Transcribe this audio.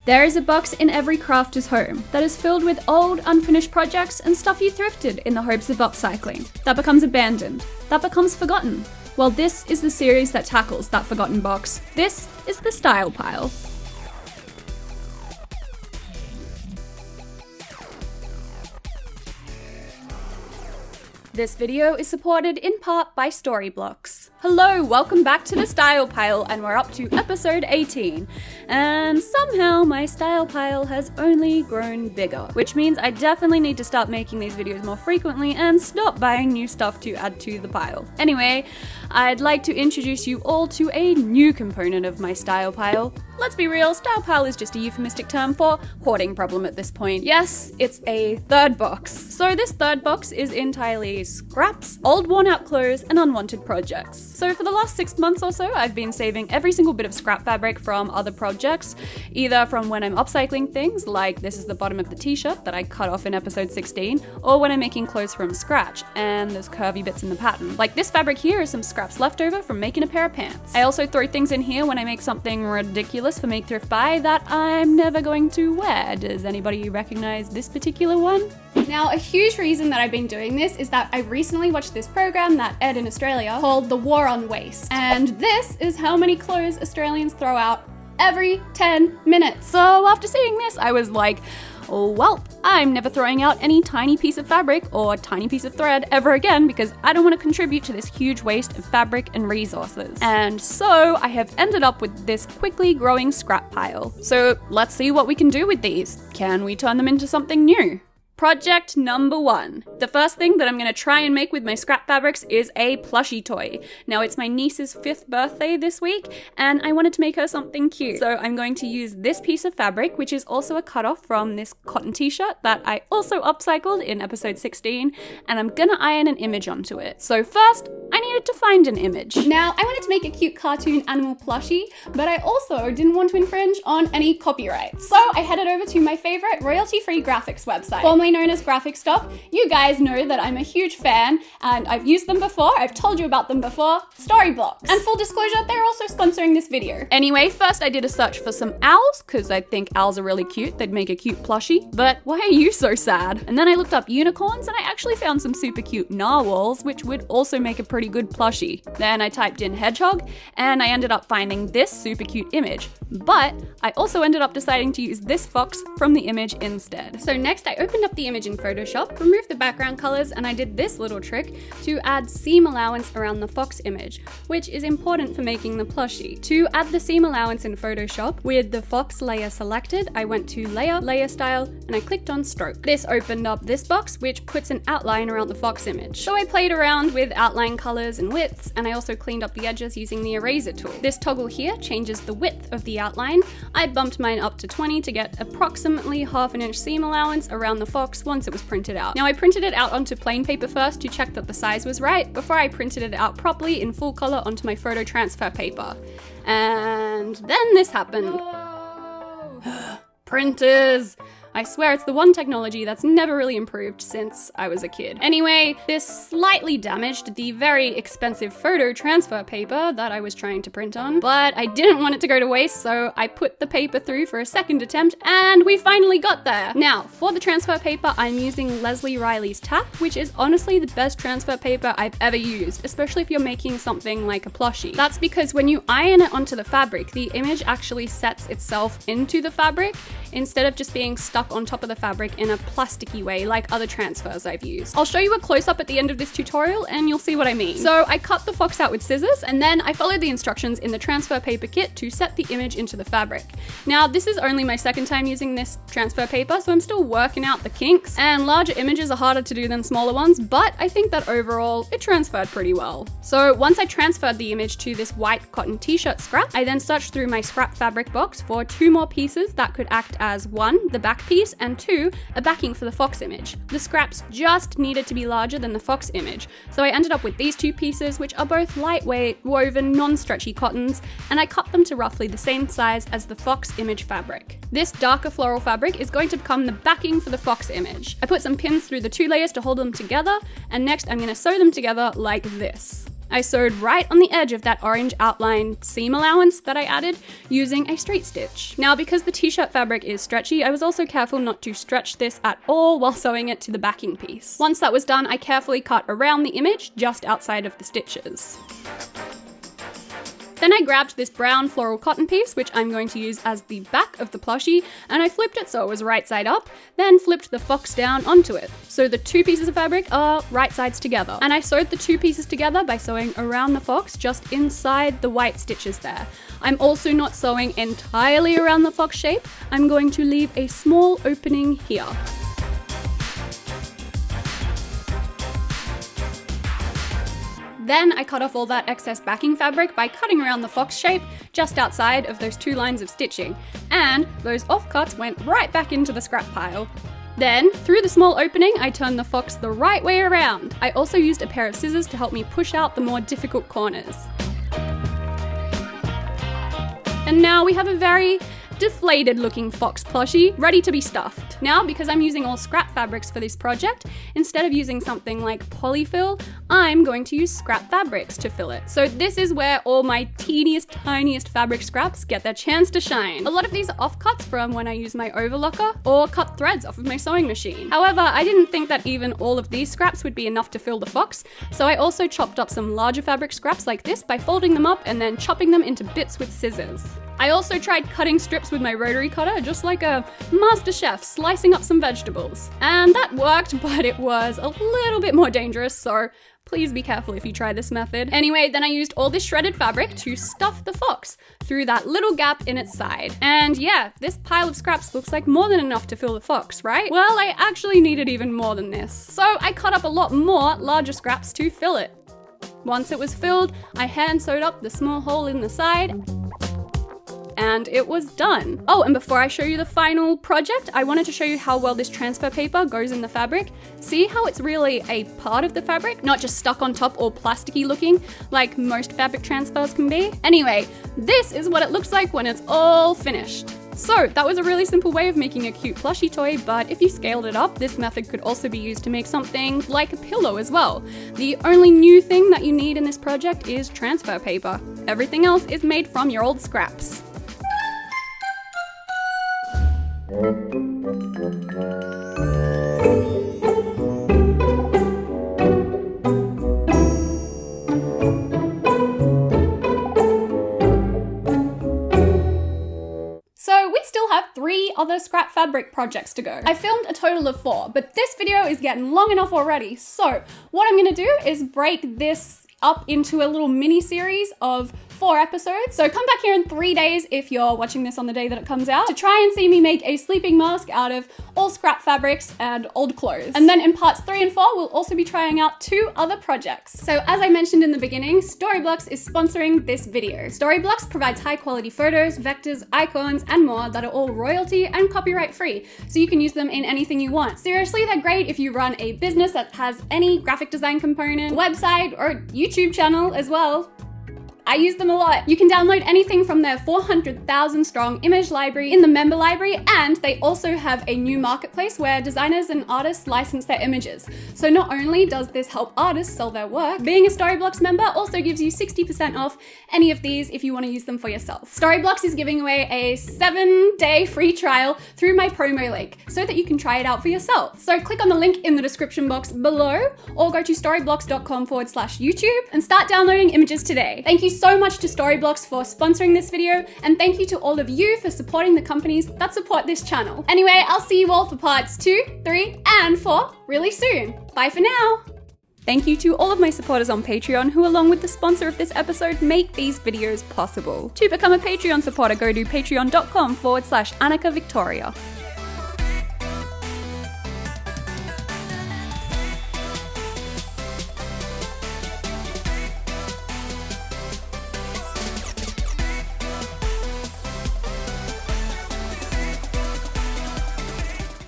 There is a box in every crafter's home that is filled with old, unfinished projects and stuff you thrifted in the hopes of upcycling. That becomes abandoned. That becomes forgotten. Well, this is the series that tackles that forgotten box. This is the Style Pile. This video is supported in part by Storyblocks. Hello, welcome back to the Style Pile, and we're up to episode 18. And somehow my Style Pile has only grown bigger, which means I definitely need to start making these videos more frequently and stop buying new stuff to add to the pile. Anyway, I'd like to introduce you all to a new component of my Style Pile. Let's be real, Style Pile is just a euphemistic term for hoarding problem at this point. Yes, it's a third box. So this third box is entirely scraps, old worn out clothes, and unwanted projects. So for the last 6 months or so, I've been saving every single bit of scrap fabric from other projects, either from when I'm upcycling things, like this is the bottom of the t-shirt that I cut off in episode 16, or when I'm making clothes from scratch, and there's curvy bits in the pattern. Like this fabric here is some scraps left over from making a pair of pants. I also throw things in here when I make something ridiculous for Make Thrift Buy that I'm never going to wear. Does anybody recognize this particular one? Now, a huge reason that I've been doing this is that I recently watched this program that aired in Australia called The War on Waste. And this is how many clothes Australians throw out every 10 minutes. So after seeing this, I was like, oh, well, I'm never throwing out any tiny piece of fabric or tiny piece of thread ever again because I don't want to contribute to this huge waste of fabric and resources. And so I have ended up with this quickly growing scrap pile. So let's see what we can do with these. Can we turn them into something new? Project number 1. The first thing that I'm going to try and make with my scrap fabrics is a Plushy Toy. Now, it's my niece's 5th birthday this week, and I wanted to make her something cute. So I'm going to use this piece of fabric, which is also a cutoff from this cotton t-shirt that I also upcycled in episode 16, and I'm gonna iron an image onto it. So first, I needed to find an image. Now, I wanted to make a cute cartoon animal plushie, but I also didn't want to infringe on any copyrights. So I headed over to my favorite royalty-free graphics website, formerly known as Graphic Stock. You guys know that I'm a huge fan, and I've used them before. I've told you about them before. Storyblocks. And full disclosure, they're also sponsoring this video. Anyway, first I did a search for some owls, because I think owls are really cute. They'd make a cute plushie. But why are you so sad? And then I looked up unicorns, and I actually found some super cute narwhals, which would also make a pretty good plushie. Then I typed in hedgehog, and I ended up finding this super cute image. But I also ended up deciding to use this fox from the image instead. So next I opened up the image in Photoshop, removed the background colors, and I did this little trick to add seam allowance around the fox image, which is important for making the plushie. To add the seam allowance in Photoshop, with the fox layer selected, I went to Layer, Layer Style, and I clicked on Stroke. This opened up this box, which puts an outline around the fox image. So I played around with outline colors and widths, and I also cleaned up the edges using the eraser tool. This toggle here changes the width of the outline. I bumped mine up to 20 to get approximately 1/2 inch seam allowance around the fox once it was printed out. Now I printed it out onto plain paper first to check that the size was right before I printed it out properly in full color onto my photo transfer paper. And then this happened. Printers! I swear it's the one technology that's never really improved since I was a kid. Anyway, this slightly damaged the very expensive photo transfer paper that I was trying to print on, but I didn't want it to go to waste, so I put the paper through for a second attempt, and we finally got there. Now, for the transfer paper, I'm using Leslie Riley's Tap, which is honestly the best transfer paper I've ever used, especially if you're making something like a plushie. That's because when you iron it onto the fabric, the image actually sets itself into the fabric, instead of just being stuck on top of the fabric in a plasticky way like other transfers I've used. I'll show you a close-up at the end of this tutorial and you'll see what I mean. So I cut the fox out with scissors, and then I followed the instructions in the transfer paper kit to set the image into the fabric. Now this is only my second time using this transfer paper, so I'm still working out the kinks, and larger images are harder to do than smaller ones, but I think that overall it transferred pretty well. So once I transferred the image to this white cotton t-shirt scrap, I then searched through my scrap fabric box for 2 more pieces that could act as 1, the back piece, and 2, a backing for the fox image. The scraps just needed to be larger than the fox image, so I ended up with these 2 pieces, which are both lightweight, woven, non-stretchy cottons, and I cut them to roughly the same size as the fox image fabric. This darker floral fabric is going to become the backing for the fox image. I put some pins through the 2 layers to hold them together, and next I'm going to sew them together like this. I sewed right on the edge of that orange outline seam allowance that I added using a straight stitch. Now, because the t-shirt fabric is stretchy, I was also careful not to stretch this at all while sewing it to the backing piece. Once that was done, I carefully cut around the image just outside of the stitches. Then I grabbed this brown floral cotton piece, which I'm going to use as the back of the plushie, and I flipped it so it was right side up, then flipped the fox down onto it. So the two pieces of fabric are right sides together. And I sewed the two pieces together by sewing around the fox just inside the white stitches there. I'm also not sewing entirely around the fox shape. I'm going to leave a small opening here. Then I cut off all that excess backing fabric by cutting around the fox shape just outside of those two lines of stitching, and those offcuts went right back into the scrap pile. Then, through the small opening, I turned the fox the right way around. I also used a pair of scissors to help me push out the more difficult corners. And now we have a very deflated looking fox plushie ready to be stuffed. Now, because I'm using all scrap fabrics for this project, instead of using something like polyfill, I'm going to use scrap fabrics to fill it. So this is where all my teeniest, tiniest fabric scraps get their chance to shine. A lot of these are offcuts from when I use my overlocker or cut threads off of my sewing machine. However, I didn't think that even all of these scraps would be enough to fill the fox, so I also chopped up some larger fabric scraps like this by folding them up and then chopping them into bits with scissors. I also tried cutting strips with my rotary cutter, just like a master chef slicing up some vegetables. And that worked, but it was a little bit more dangerous, so please be careful if you try this method. Anyway, then I used all this shredded fabric to stuff the fox through that little gap in its side. And yeah, this pile of scraps looks like more than enough to fill the fox, right? Well, I actually needed even more than this. So I cut up a lot more larger scraps to fill it. Once it was filled, I hand sewed up the small hole in the side, and it was done. Oh, and before I show you the final project, I wanted to show you how well this transfer paper goes in the fabric. See how it's really a part of the fabric, not just stuck on top or plasticky looking like most fabric transfers can be? Anyway, this is what it looks like when it's all finished. So that was a really simple way of making a cute plushy toy, but if you scaled it up, this method could also be used to make something like a pillow as well. The only new thing that you need in this project is transfer paper. Everything else is made from your old scraps. So we still have 3 other scrap fabric projects to go. I filmed a total of 4, but this video is getting long enough already. So what I'm gonna do is break this up into a little mini series of 4 episodes. So come back here in 3 days if you're watching this on the day that it comes out to try and see me make a sleeping mask out of all scrap fabrics and old clothes. And then in parts 3 and 4, we'll also be trying out 2 other projects. So as I mentioned in the beginning, Storyblocks is sponsoring this video. Storyblocks provides high quality photos, vectors, icons, and more that are all royalty and copyright free, so you can use them in anything you want. Seriously, they're great if you run a business that has any graphic design component, website, or YouTube channel as well. I use them a lot. You can download anything from their 400,000 strong image library in the member library, and they also have a new marketplace where designers and artists license their images. So not only does this help artists sell their work, being a Storyblocks member also gives you 60% off any of these if you want to use them for yourself. Storyblocks is giving away a 7-day free trial through my promo link so that you can try it out for yourself. So click on the link in the description box below or go to storyblocks.com/YouTube and start downloading images today. Thank you so much to Storyblocks for sponsoring this video, and thank you to all of you for supporting the companies that support this channel. Anyway, I'll see you all for parts 2, 3, and 4 really soon. Bye for now. Thank you to all of my supporters on Patreon who, along with the sponsor of this episode, make these videos possible. To become a Patreon supporter, go to patreon.com/Annika Victoria.